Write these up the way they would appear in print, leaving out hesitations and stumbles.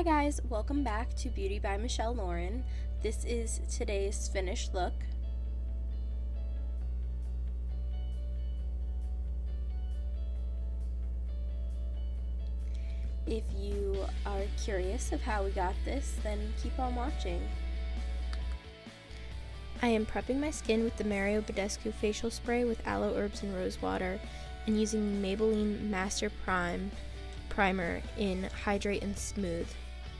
guys, welcome back to Beauty by Michelle Lauren. This is today's finished look. If you are curious of how we got this, then keep on watching. I am prepping my skin with the Badescu facial spray with aloe herbs and rose water and using the Maybelline Master Primer in Hydrate and Smooth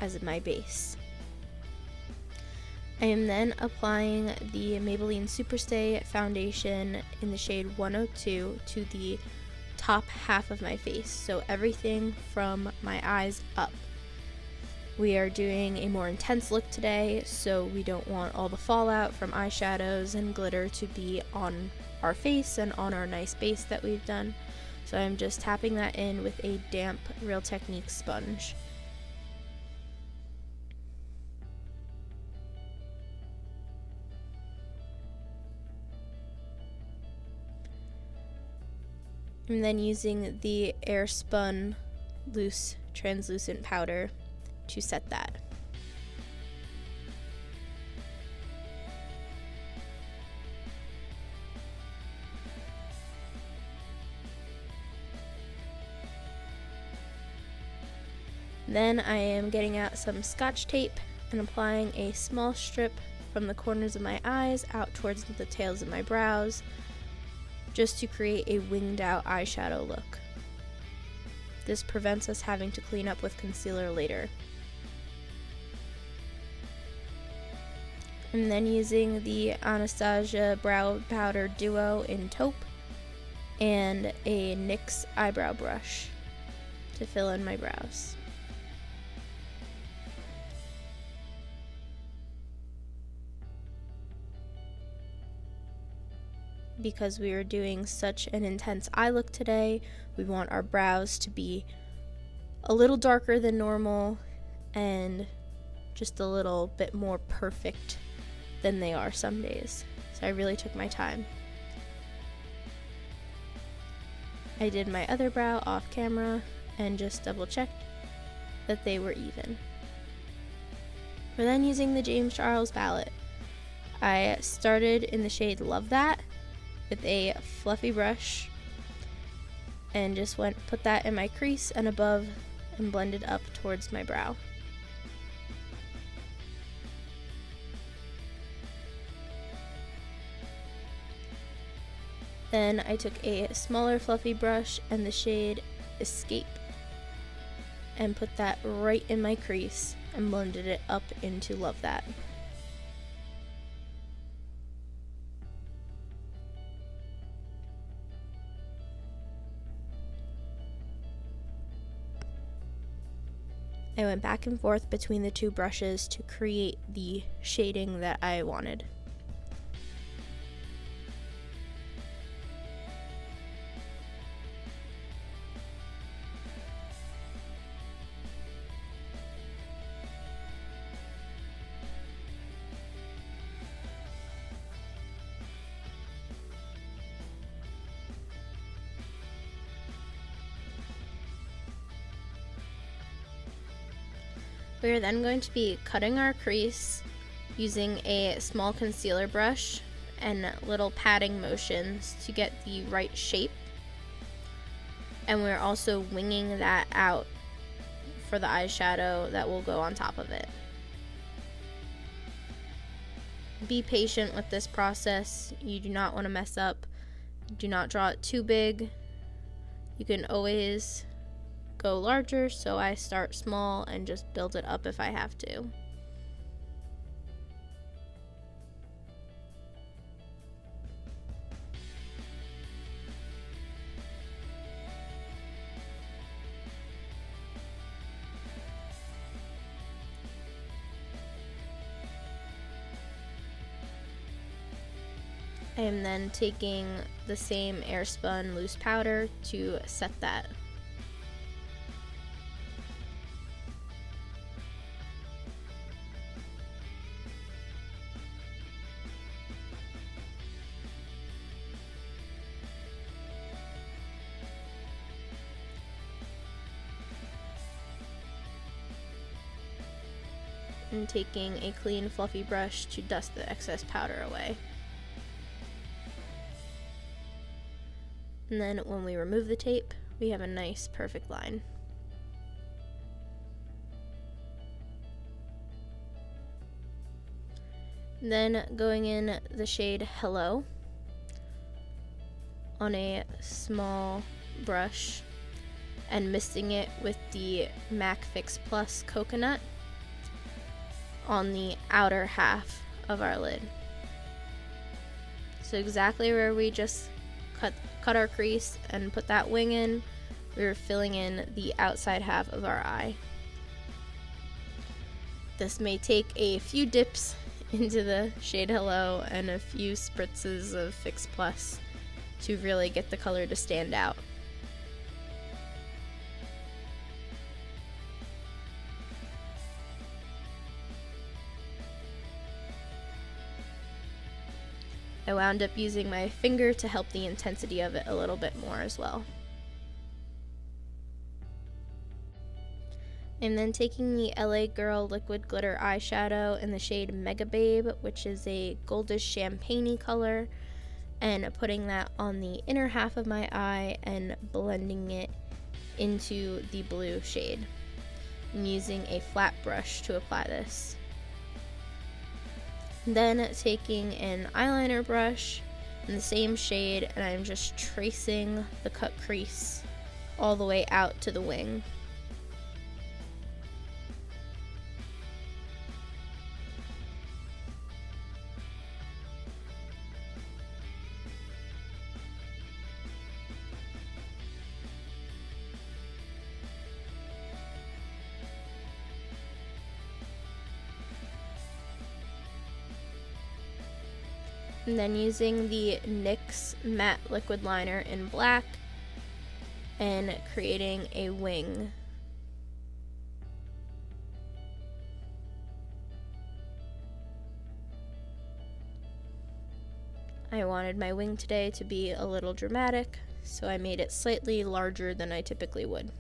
as my base. I am then applying the Maybelline Superstay Foundation in the shade 102 to the top half of my face, so everything from my eyes up. We are doing a more intense look today, so we don't want all the fallout from eyeshadows and glitter to be on our face and on our nice base that we've done. So I'm just tapping that in with a damp Real Techniques sponge. I'm then using the Airspun loose translucent powder to set that. Then I am getting out some Scotch tape and applying a small strip from the corners of my eyes out towards the tails of my brows, just to create a winged out eyeshadow look. This prevents us having to clean up with concealer later. I'm then using the Anastasia Brow Powder Duo in taupe and a NYX eyebrow brush to fill in my brows. Because we are doing such an intense eye look today, we want our brows to be a little darker than normal and just a little bit more perfect than they are some days. So I really took my time. I did my other brow off camera and just double checked that they were even. We're then using the James Charles palette. I started in the shade Love That with a fluffy brush and just put that in my crease and above and blended up towards my brow. Then I took a smaller fluffy brush and the shade Escape and put that right in my crease and blended it up into Love That. I went back and forth between the two brushes to create the shading that I wanted. We are then going to be cutting our crease using a small concealer brush and little patting motions to get the right shape. And we're also winging that out for the eyeshadow that will go on top of it. Be patient with this process. You do not want to mess up. Do not draw it too big. You can always go larger, so I start small and just build it up if I have to. I am then taking the same Airspun loose powder to set that. and taking a clean fluffy brush to dust the excess powder away. And then when we remove the tape, we have a nice perfect line. Then going in the shade Hello on a small brush and misting it with the MAC Fix Plus Coconut on the outer half of our lid. So exactly where we just cut our crease and put that wing in, we were filling in the outside half of our eye. This may take a few dips into the shade Hello and a few spritzes of Fix Plus to really get the color to stand out. I wound up using my finger to help the intensity of it a little bit more as well. And then taking the LA Girl Liquid Glitter Eyeshadow in the shade Megababe, which is a goldish champagne-y color, and putting that on the inner half of my eye and blending it into the blue shade. I'm using a flat brush to apply this. Then taking an eyeliner brush in the same shade, and I'm just tracing the cut crease all the way out to the wing. And then using the NYX Matte Liquid Liner in black and creating a wing. I wanted my wing today to be a little dramatic, so I made it slightly larger than I typically would.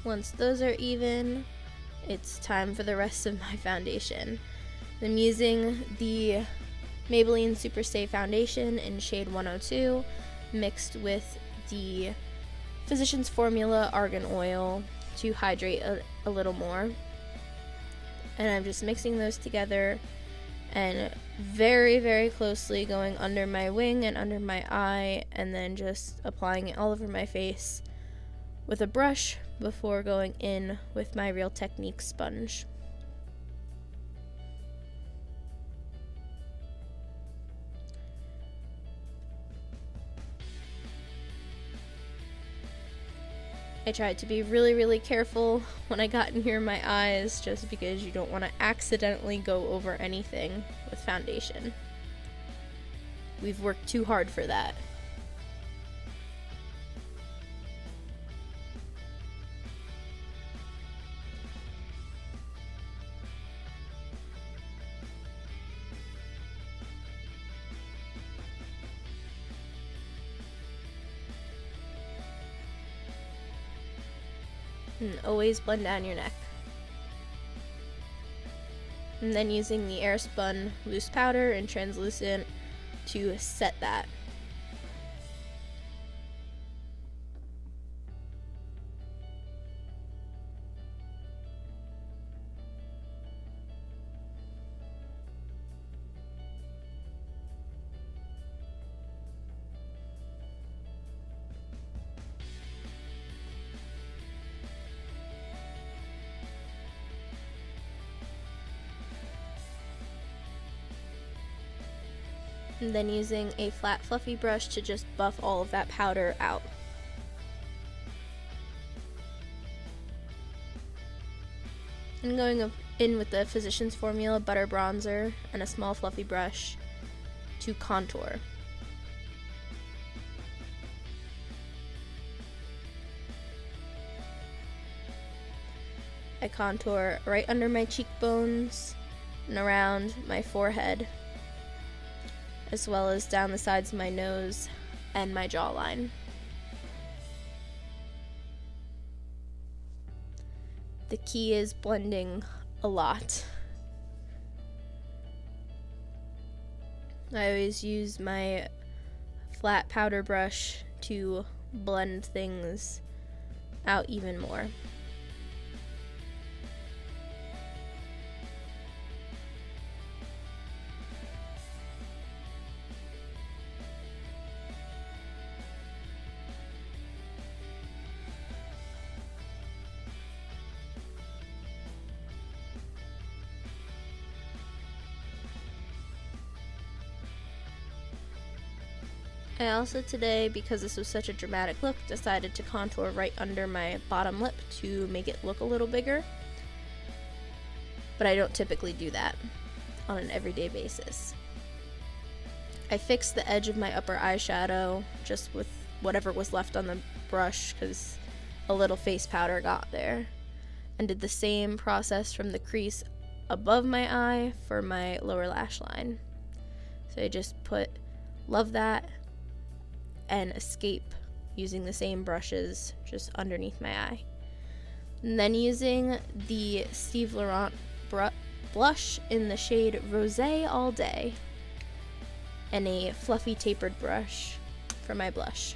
Once those are even, it's time for the rest of my foundation. I'm using the Maybelline Superstay Foundation in shade 102 mixed with the Physicians Formula Argan Oil to hydrate a little more. And I'm just mixing those together and very, very closely going under my wing and under my eye, and then just applying it all over my face with a brush before going in with my Real Techniques sponge. I tried to be really, really careful when I got near my eyes, just because you don't want to accidentally go over anything with foundation. We've worked too hard for that. And always blend down your neck. And then using the Airspun loose powder and translucent to set that. And then using a flat fluffy brush to just buff all of that powder out. And going in with the Physicians Formula Butter Bronzer and a small fluffy brush to contour. I contour right under my cheekbones and around my forehead, as well as down the sides of my nose and my jawline. The key is blending a lot. I always use my flat powder brush to blend things out even more. I also today, because this was such a dramatic look, decided to contour right under my bottom lip to make it look a little bigger. But I don't typically do that on an everyday basis. I fixed the edge of my upper eyeshadow just with whatever was left on the brush because a little face powder got there. And did the same process from the crease above my eye for my lower lash line. So I just put Love That and Escape using the same brushes just underneath my eye. And then using the Steve Laurent blush in the shade Rosé All Day and a fluffy tapered brush for my blush.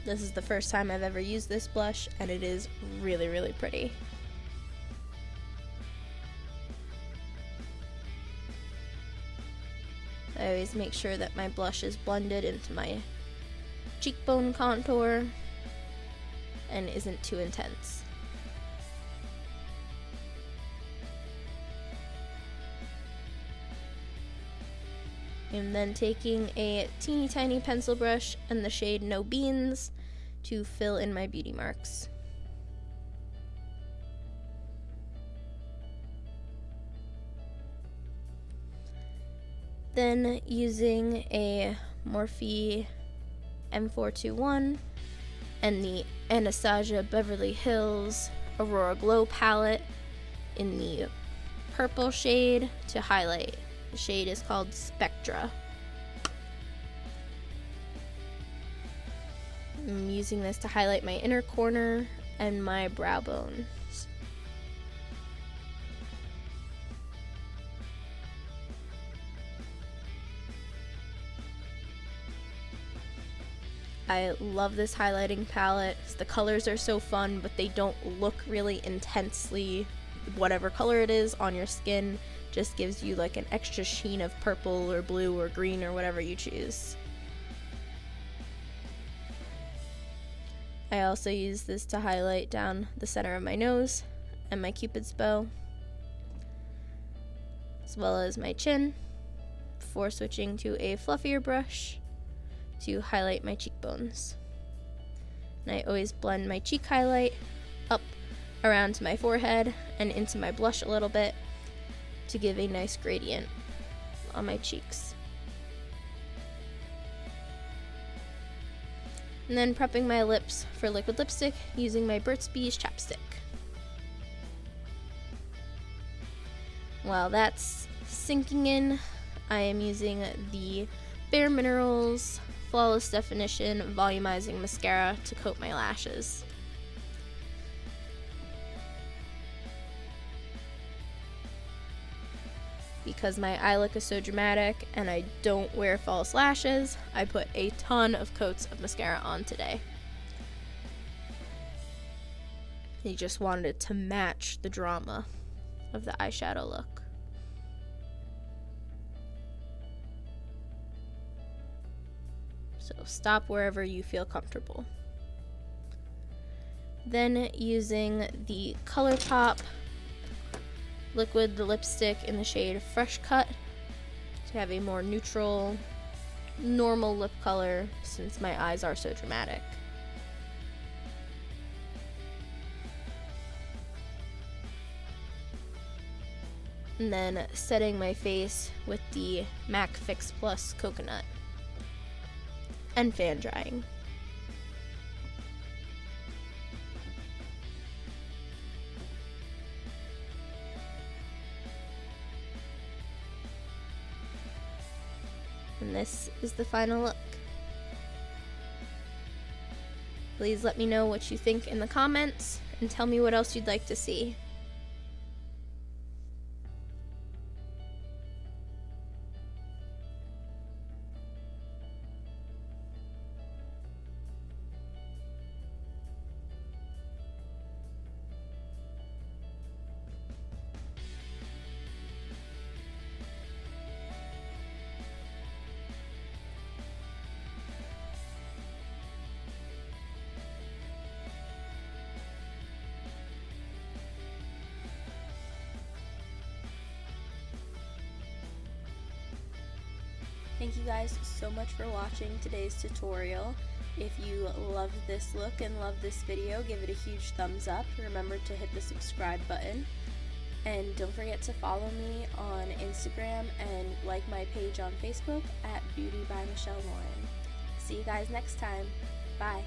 This is the first time I've ever used this blush, and it is really, really pretty. I always make sure that my blush is blended into my cheekbone contour and isn't too intense. And then taking a teeny tiny pencil brush in the shade No Beans to fill in my beauty marks. Then using a Morphe M421 and the Anastasia Beverly Hills Aurora Glow palette in the purple shade to highlight. The shade is called Spectra. I'm using this to highlight my inner corner and my brow bone. I love this highlighting palette. The colors are so fun, but they don't look really intensely. Whatever color it is on your skin just gives you like an extra sheen of purple or blue or green or whatever you choose. I also use this to highlight down the center of my nose and my Cupid's bow, as well as my chin, before switching to a fluffier brush to highlight my cheekbones. And I always blend my cheek highlight up around to my forehead and into my blush a little bit to give a nice gradient on my cheeks. And then prepping my lips for liquid lipstick using my Burt's Bees chapstick. While that's sinking in, I am using the Bare Minerals Flawless Definition Volumizing Mascara to coat my lashes. Because my eye look is so dramatic and I don't wear false lashes, I put a ton of coats of mascara on today. I just wanted it to match the drama of the eyeshadow look. So stop wherever you feel comfortable. Then using the ColorPop liquid lipstick in the shade Fresh Cut to have a more neutral, normal lip color since my eyes are so dramatic. And then setting my face with the MAC Fix Plus Coconut. and fan drying. And this is the final look. Please let me know what you think in the comments and tell me what else you'd like to see. Thank you guys so much for watching today's tutorial. If you loved this look and loved this video, give it a huge thumbs up. Remember to hit the subscribe button. And don't forget to follow me on Instagram and like my page on Facebook at Beauty by Michelle Lauren. See you guys next time. Bye.